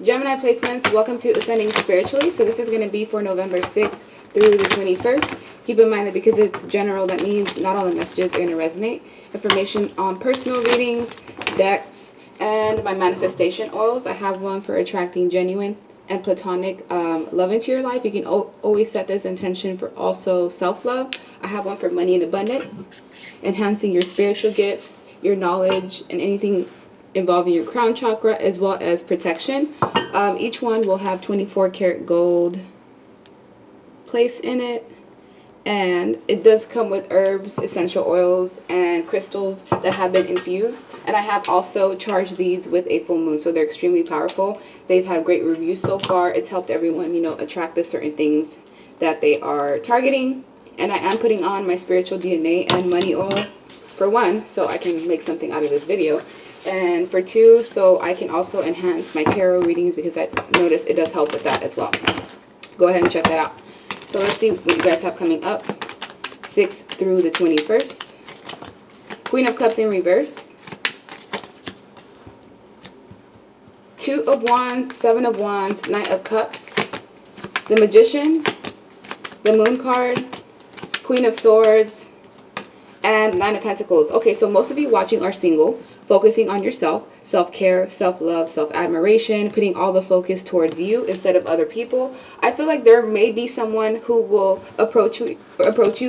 Gemini placements, welcome to Ascending Spiritually. So this is going to be for November 6th through the 21st. Keep in mind that because it's general, that means not all the messages are going to resonate. Information on personal readings, decks, and my manifestation oils. I have one for attracting genuine and platonic love into your life. You can always set this intention for also self-love. I have one for money and abundance, enhancing your spiritual gifts, your knowledge, and anything involving your crown chakra, as well as protection. Each one will have 24 karat gold placed in it, and it does come with herbs, essential oils, and crystals that have been infused. And I have also charged these with a full moon, so they're extremely powerful. They've had great reviews so far. It's helped everyone, attract the certain things that they are targeting. And I am putting on my spiritual DNA and money oil, for one, so I can make something out of this video, and for two, so I can also enhance my tarot readings, because I noticed it does help with that as well. Go ahead and check that out. So let's see what you guys have coming up, 6th through the 21st. Queen of Cups in reverse, 2 of Wands, 7 of Wands, Knight of Cups, the Magician, the Moon card, Queen of Swords, and 9 of Pentacles. Okay, so most of you watching are single, focusing on yourself, self-care, self-love, self-admiration, putting all the focus towards you instead of other people. I feel like there may be someone who will approach you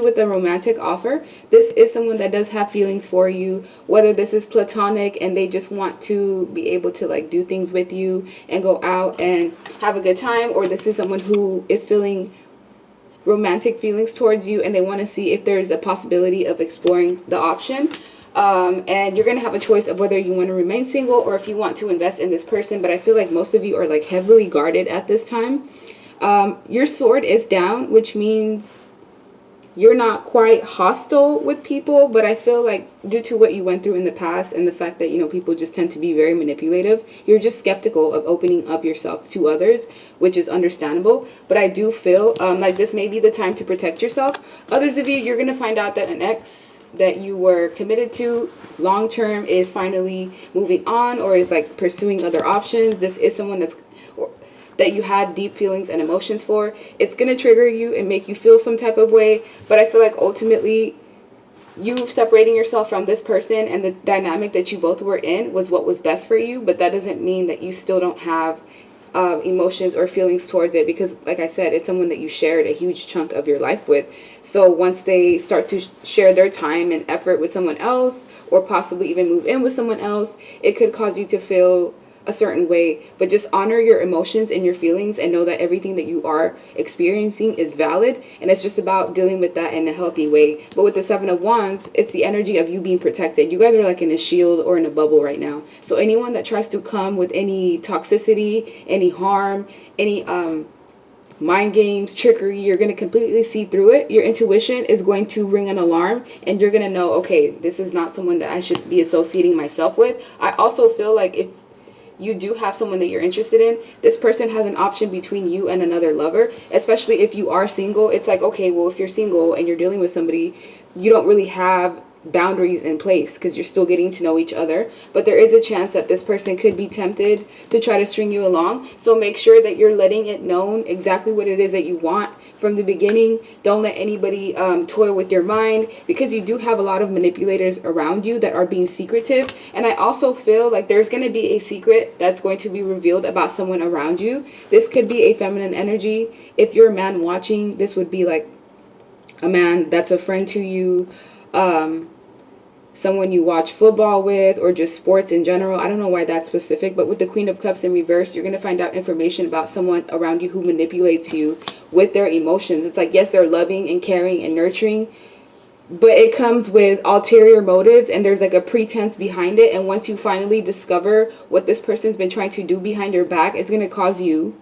with a romantic offer. This is someone that does have feelings for you, whether this is platonic and they just want to be able to like do things with you and go out and have a good time, or this is someone who is feeling romantic feelings towards you and they want to see if there's a possibility of exploring the option. And you're going to have a choice of whether you want to remain single or if you want to invest in this person. But I feel like most of you are like heavily guarded at this time. Your sword is down, which means you're not quite hostile with people. But I feel like due to what you went through in the past and the fact that, people just tend to be very manipulative, you're just skeptical of opening up yourself to others, which is understandable. But I do feel like this may be the time to protect yourself. Others of you, you're going to find out that an ex that you were committed to long term is finally moving on or is like pursuing other options. This is someone that you had deep feelings and emotions for. It's going to trigger you and make you feel some type of way, but I feel like ultimately you separating yourself from this person and the dynamic that you both were in was what was best for you. But that doesn't mean that you still don't have emotions or feelings towards it, because like I said, it's someone that you shared a huge chunk of your life with. So once they start to share their time and effort with someone else, or possibly even move in with someone else, it could cause you to feel a certain way. But just honor your emotions and your feelings and know that everything that you are experiencing is valid, and it's just about dealing with that in a healthy way. But with the 7 of Wands, it's the energy of you being protected. You guys are like in a shield or in a bubble right now. So anyone that tries to come with any toxicity, any harm, any mind games, trickery, you're going to completely see through it. Your intuition is going to ring an alarm, and you're going to know, okay, this is not someone that I should be associating myself with. I also feel like if you do have someone that you're interested in, this person has an option between you and another lover, especially if you are single. It's like, okay, well, if you're single and you're dealing with somebody, you don't really have boundaries in place because you're still getting to know each other. But there is a chance that this person could be tempted to try to string you along. So make sure that you're letting it known exactly what it is that you want from the beginning. Don't let anybody toy with your mind, because you do have a lot of manipulators around you that are being secretive. And I also feel like there's going to be a secret that's going to be revealed about someone around you. This could be a feminine energy. If you're a man watching, this would be like a man that's a friend to you, someone you watch football with, or just sports in general. I don't know why that's specific, but with the Queen of Cups in reverse, you're going to find out information about someone around you who manipulates you with their emotions. It's like, yes, they're loving and caring and nurturing, but it comes with ulterior motives, and there's like a pretense behind it. And once you finally discover what this person's been trying to do behind your back, it's going to cause you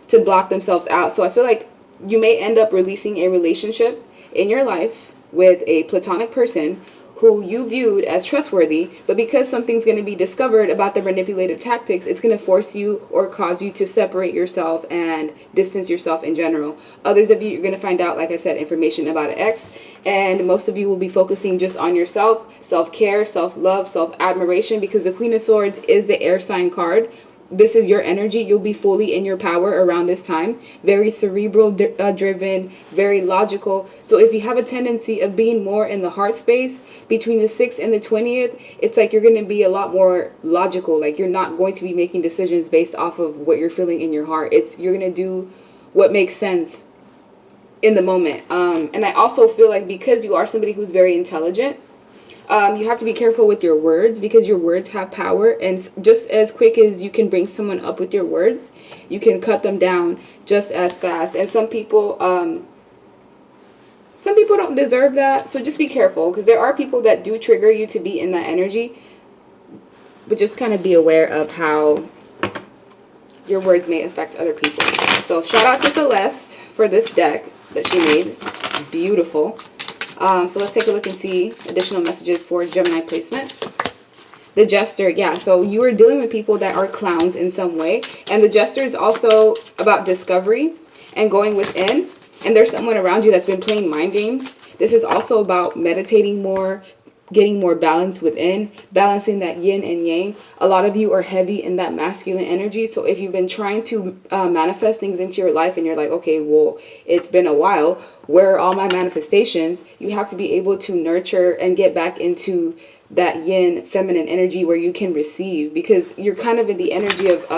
to block themselves out. So I feel like you may end up releasing a relationship in your life with a platonic person who you viewed as trustworthy, but because something's going to be discovered about the manipulative tactics, it's going to force you or cause you to separate yourself and distance yourself in general. Others of you, you're going to find out, like I said, information about an ex, and most of you will be focusing just on yourself, self-care, self-love, self-admiration, because the Queen of Swords is the air sign card. this is your energy, you'll be fully in your power around this time. Very cerebral driven, very logical. So if you have a tendency of being more in the heart space between the 6th and the 20th, it's like you're going to be a lot more logical. Like you're not going to be making decisions based off of what you're feeling in your heart. You're going to do what makes sense in the moment. And I also feel like because you are somebody who's very intelligent, you have to be careful with your words, because your words have power, and just as quick as you can bring someone up with your words, you can cut them down just as fast. And some people don't deserve that, so just be careful, because there are people that do trigger you to be in that energy, but just kind of be aware of how your words may affect other people. So shout out to Celeste for this deck that she made. It's beautiful. So let's take a look and see additional messages for Gemini placements. The Jester, yeah, so you are dealing with people that are clowns in some way. And the Jester is also about discovery and going within. And there's someone around you that's been playing mind games. This is also about meditating more, getting more balance within, balancing that yin and yang. A lot of you are heavy in that masculine energy. So if you've been trying to manifest things into your life and you're like, okay, well, it's been a while, where are all my manifestations? You have to be able to nurture and get back into that yin feminine energy where you can receive, because you're kind of in the energy of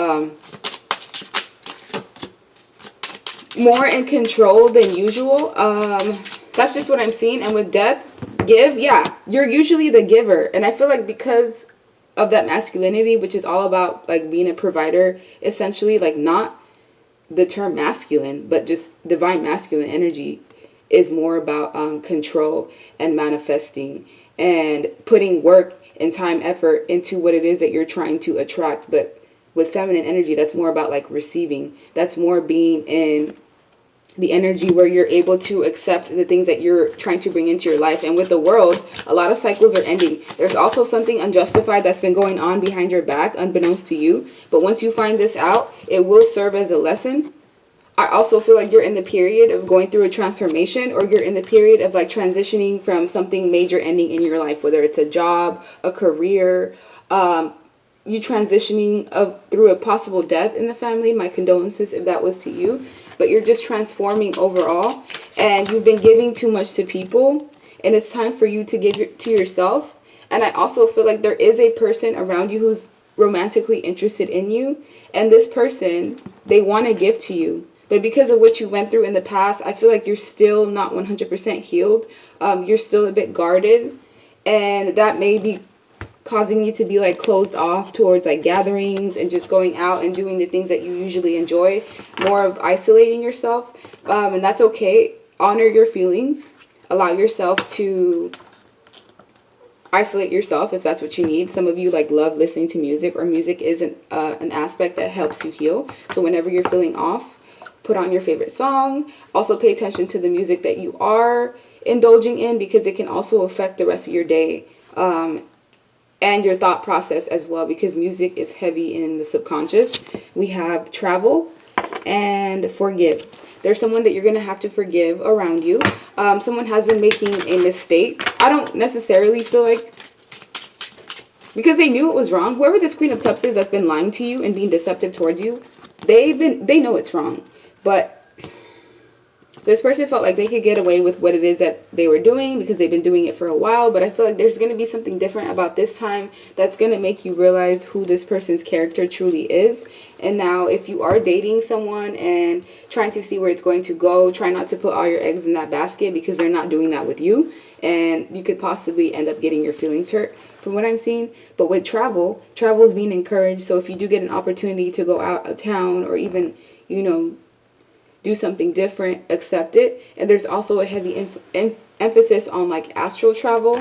more in control than usual. That's just what I'm seeing. And with death, give, yeah, you're usually the giver. And I feel like because of that masculinity, which is all about like being a provider, essentially, like not the term masculine, but just divine masculine energy is more about control and manifesting and putting work and time, effort into what it is that you're trying to attract. But with feminine energy, that's more about like receiving. That's more being in the energy where you're able to accept the things that you're trying to bring into your life. And with the World, a lot of cycles are ending. There's also something unjustified that's been going on behind your back, unbeknownst to you. But once you find this out, it will serve as a lesson. I also feel like you're in the period of going through a transformation, or you're in the period of like transitioning from something major ending in your life, whether it's a job, a career, you transitioning through a possible death in the family. My condolences if that was to you. But you're just transforming overall, and you've been giving too much to people, and it's time for you to give to yourself. And I also feel like there is a person around you who's romantically interested in you, and this person, they want to give to you. But because of what you went through in the past, I feel like you're still not 100% healed. You're still a bit guarded, and that may be causing you to be like closed off towards like gatherings and just going out and doing the things that you usually enjoy, more of isolating yourself. And that's okay. Honor your feelings. Allow yourself to isolate yourself if that's what you need. Some of you like love listening to music, or music isn't an aspect that helps you heal. So whenever you're feeling off, put on your favorite song. Also pay attention to the music that you are indulging in, because it can also affect the rest of your day. And your thought process as well, because music is heavy in the subconscious. We have travel and forgive. There's someone that you're going to have to forgive around you. Someone has been making a mistake. I don't necessarily feel like, because they knew it was wrong. Whoever this Queen of Cups is that's been lying to you and being deceptive towards you, they know it's wrong. But this person felt like they could get away with what it is that they were doing because they've been doing it for a while. But I feel like there's going to be something different about this time that's going to make you realize who this person's character truly is. And now if you are dating someone and trying to see where it's going to go, try not to put all your eggs in that basket, because they're not doing that with you. And you could possibly end up getting your feelings hurt from what I'm seeing. But with travel is being encouraged. So if you do get an opportunity to go out of town, or even, you know, do something different, accept it. And there's also a heavy emphasis on like astral travel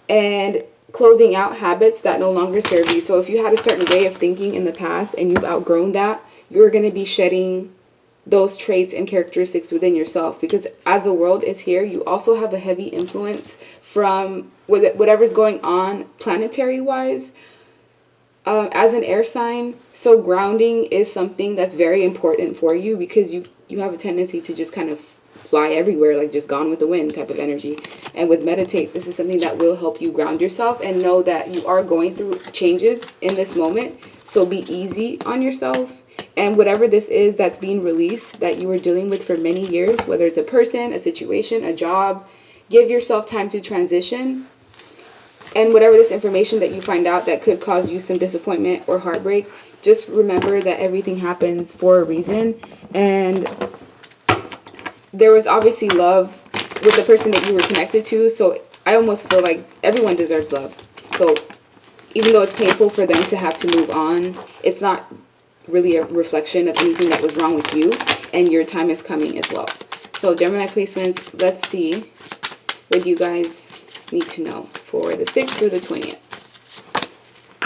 and closing out habits that no longer serve you. So if you had a certain way of thinking in the past and you've outgrown that, you're going to be shedding those traits and characteristics within yourself, because as the World is here, you also have a heavy influence from whatever's going on planetary wise. As an air sign, so grounding is something that's very important for you, because you have a tendency to just kind of fly everywhere, like just gone with the wind type of energy. And with meditate, this is something that will help you ground yourself and know that you are going through changes in this moment. So be easy on yourself. And whatever this is that's being released that you were dealing with for many years, whether it's a person, a situation, a job, give yourself time to transition. And whatever this information that you find out that could cause you some disappointment or heartbreak, just remember that everything happens for a reason. And there was obviously love with the person that you were connected to. So I almost feel like everyone deserves love. So even though it's painful for them to have to move on, it's not really a reflection of anything that was wrong with you. And your time is coming as well. So Gemini placements, let's see what you guys need to know for the 6th through the 20th.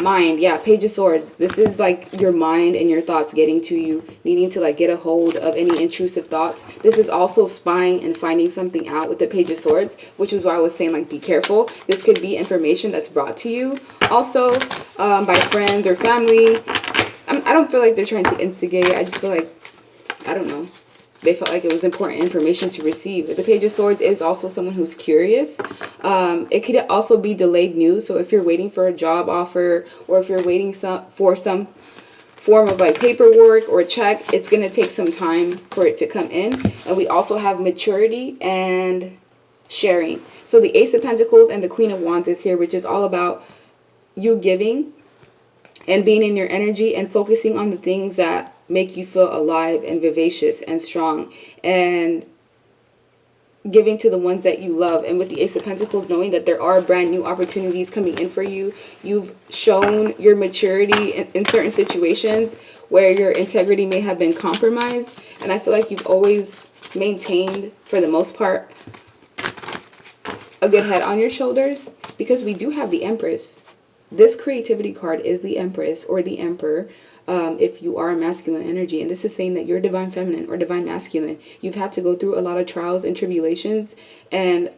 Mind, yeah, Page of Swords. This is like your mind and your thoughts getting to you, needing to like get a hold of any intrusive thoughts. This is also spying and finding something out with the Page of Swords, which is why I was saying like be careful. This could be information that's brought to you also by friends or family. I don't feel like they're trying to instigate. I just feel like, I don't know, they felt like it was important information to receive. The Page of Swords is also someone who's curious. It could also be delayed news. So if you're waiting for a job offer, or if you're waiting for some form of like paperwork or a check, it's going to take some time for it to come in. And we also have maturity and sharing. So the Ace of Pentacles and the Queen of Wands is here, which is all about you giving and being in your energy and focusing on the things that make you feel alive and vivacious and strong, and giving to the ones that you love. And with the Ace of Pentacles, knowing that there are brand new opportunities coming in for you. You've shown your maturity in certain situations where your integrity may have been compromised. And I feel like you've always maintained, for the most part, a good head on your shoulders, because we do have the Empress. This creativity card is the Empress or the Emperor. If you are a masculine energy, and this is saying that you're divine feminine or divine masculine, you've had to go through a lot of trials and tribulations and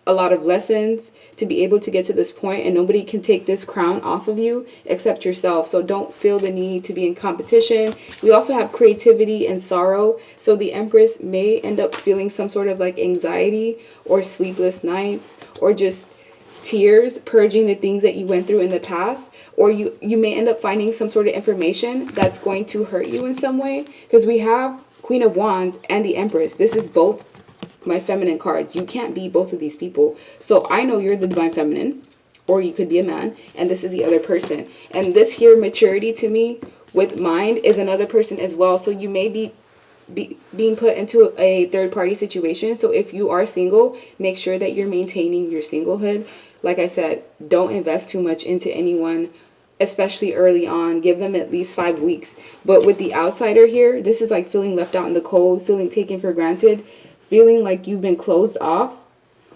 a lot of lessons to be able to get to this point, and nobody can take this crown off of you except yourself. So don't feel the need to be in competition. We also have creativity and sorrow. So the Empress may end up feeling some sort of like anxiety or sleepless nights, or just tears, purging the things that you went through in the past. Or you may end up finding some sort of information that's going to hurt you in some way, because we have Queen of Wands and the Empress. This is both my feminine cards. You can't be both of these people. So I know you're the divine feminine, or you could be a man, and this is the other person. And this here maturity to me with mind is another person as well. So you may be being put into a third party situation. So if you are single, make sure that you're maintaining your singlehood. Like I said, don't invest too much into anyone, especially early on. Give them at least 5 weeks. But with the outsider here, this is like feeling left out in the cold, feeling taken for granted, feeling like you've been closed off,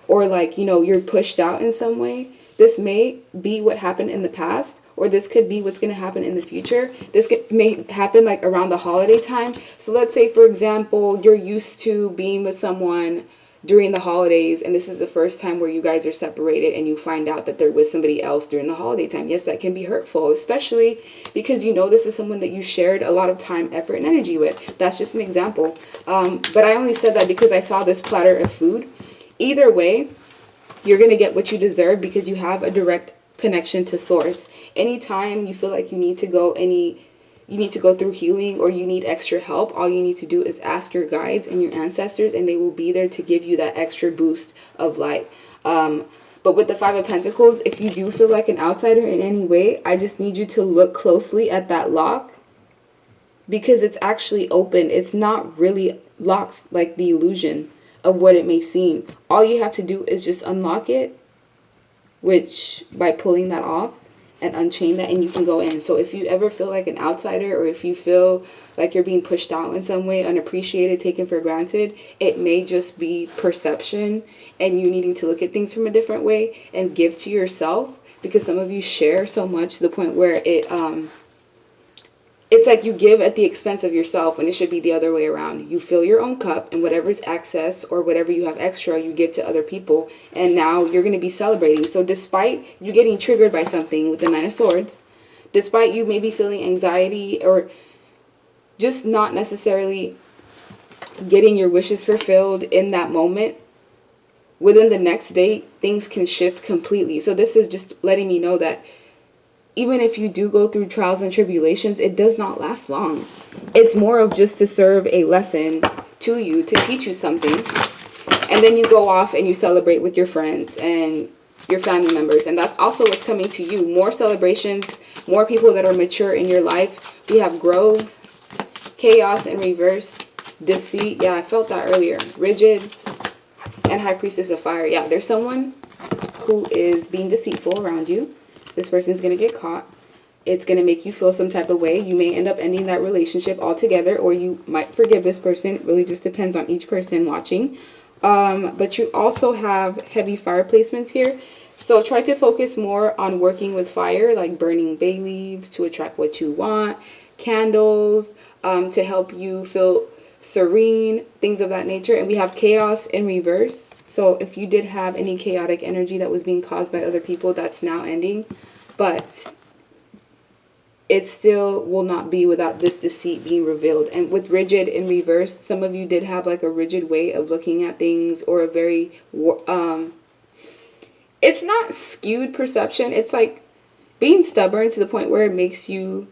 or like, you know, you're pushed out in some way. This may be what happened in the past, or this could be what's going to happen in the future. This may happen like around the holiday time. So let's say, for example, you're used to being with someone during the holidays, and this is the first time where you guys are separated, and you find out that they're with somebody else during the holiday time. Yes, that can be hurtful, especially because you know this is someone that you shared a lot of time, effort, and energy with. That's just an example. But I only said that because I saw this platter of food. Either way, you're going to get what you deserve, because you have a direct connection to source. Anytime you feel like you need to go through healing, or you need extra help, all you need to do is ask your guides and your ancestors, and they will be there to give you that extra boost of light. But with the Five of Pentacles, if you do feel like an outsider in any way, I just need you to look closely at that lock, because it's actually open. It's not really locked like the illusion of what it may seem. All you have to do is just unlock it, which by pulling that off and unchain that, and you can go in. So if you ever feel like an outsider, or if you feel like you're being pushed out in some way, unappreciated, taken for granted, it may just be perception and you needing to look at things from a different way and give to yourself, because some of you share so much to the point where it's like you give at the expense of yourself, when it should be the other way around. You fill your own cup, and whatever's excess or whatever you have extra, you give to other people. And now you're going to be celebrating. So despite you getting triggered by something with the Nine of Swords, despite you maybe feeling anxiety, or just not necessarily getting your wishes fulfilled in that moment, within the next day, things can shift completely. So this is just letting me know that even if you do go through trials and tribulations, it does not last long. It's more of just to serve a lesson to you, to teach you something. And then you go off and you celebrate with your friends and your family members. And that's also what's coming to you. More celebrations, more people that are mature in your life. We have growth, chaos in reverse, deceit. Yeah, I felt that earlier. Rigid, and High Priestess of Fire. Yeah, there's someone who is being deceitful around you. This person is going to get caught. It's going to make you feel some type of way. You may end up ending that relationship altogether, or you might forgive this person. It really just depends on each person watching. But you also have heavy fire placements here. So try to focus more on working with fire, like burning bay leaves to attract what you want, candles to help you feel serene, things of that nature. And we have chaos in reverse. So if you did have any chaotic energy that was being caused by other people, that's now ending. But it still will not be without this deceit being revealed. And with rigid in reverse, some of you did have like a rigid way of looking at things, or a very it's not skewed perception. It's like being stubborn to the point where it makes you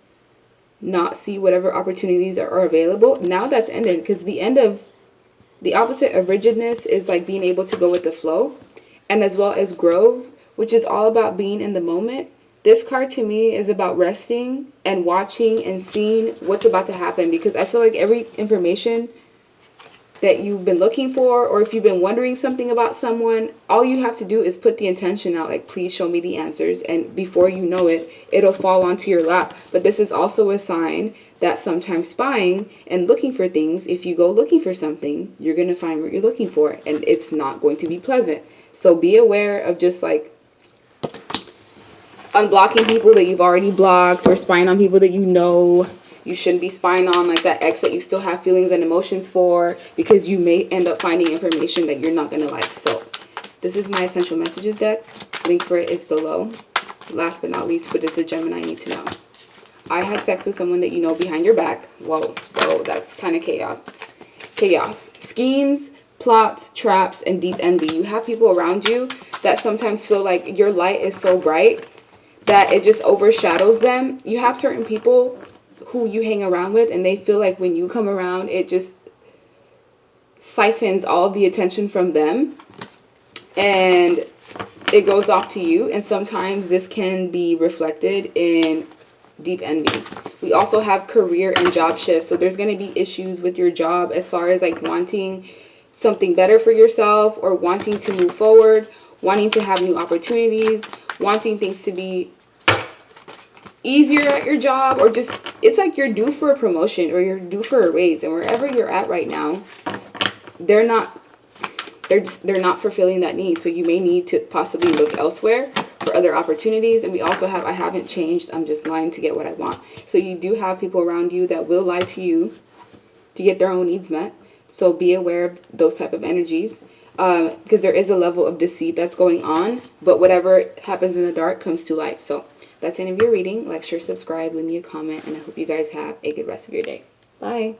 not see whatever opportunities are available. Now that's ended, because the opposite of rigidness is like being able to go with the flow, and as well as growth, which is all about being in the moment. This card to me is about resting and watching and seeing what's about to happen, because I feel like every information that you've been looking for, or if you've been wondering something about someone, all you have to do is put the intention out, like, please show me the answers, and before you know it, it'll fall onto your lap. But this is also a sign that sometimes spying and looking for things, if you go looking for something, you're going to find what you're looking for, and it's not going to be pleasant. So be aware of just like unblocking people that you've already blocked, or spying on people that you know you shouldn't be spying on, like that ex that you still have feelings and emotions for, because you may end up finding information that you're not going to like. So this is my Essential Messages deck. Link for it is below. Last but not least, what does the Gemini need to know? I had sex with someone that you know behind your back. Whoa, so that's kind of chaos. Chaos. Schemes, plots, traps, and deep envy. You have people around you that sometimes feel like your light is so bright that it just overshadows them. You have certain people who you hang around with, and they feel like when you come around, it just siphons all of the attention from them, and it goes off to you. And sometimes this can be reflected in deep envy. We also have career and job shifts. So there's going to be issues with your job as far as like wanting something better for yourself, or wanting to move forward, wanting to have new opportunities, wanting things to be easier at your job, or just it's like you're due for a promotion or you're due for a raise, and wherever you're at right now, they're not fulfilling that need. So you may need to possibly look elsewhere for other opportunities. And we also have I haven't changed, I'm just lying to get what I want. So you do have people around you that will lie to you to get their own needs met. So be aware of those type of energies, because there is a level of deceit that's going on, but whatever happens in the dark comes to light. So that's the end of your reading. Like, share, subscribe, leave me a comment, and I hope you guys have a good rest of your day. Bye.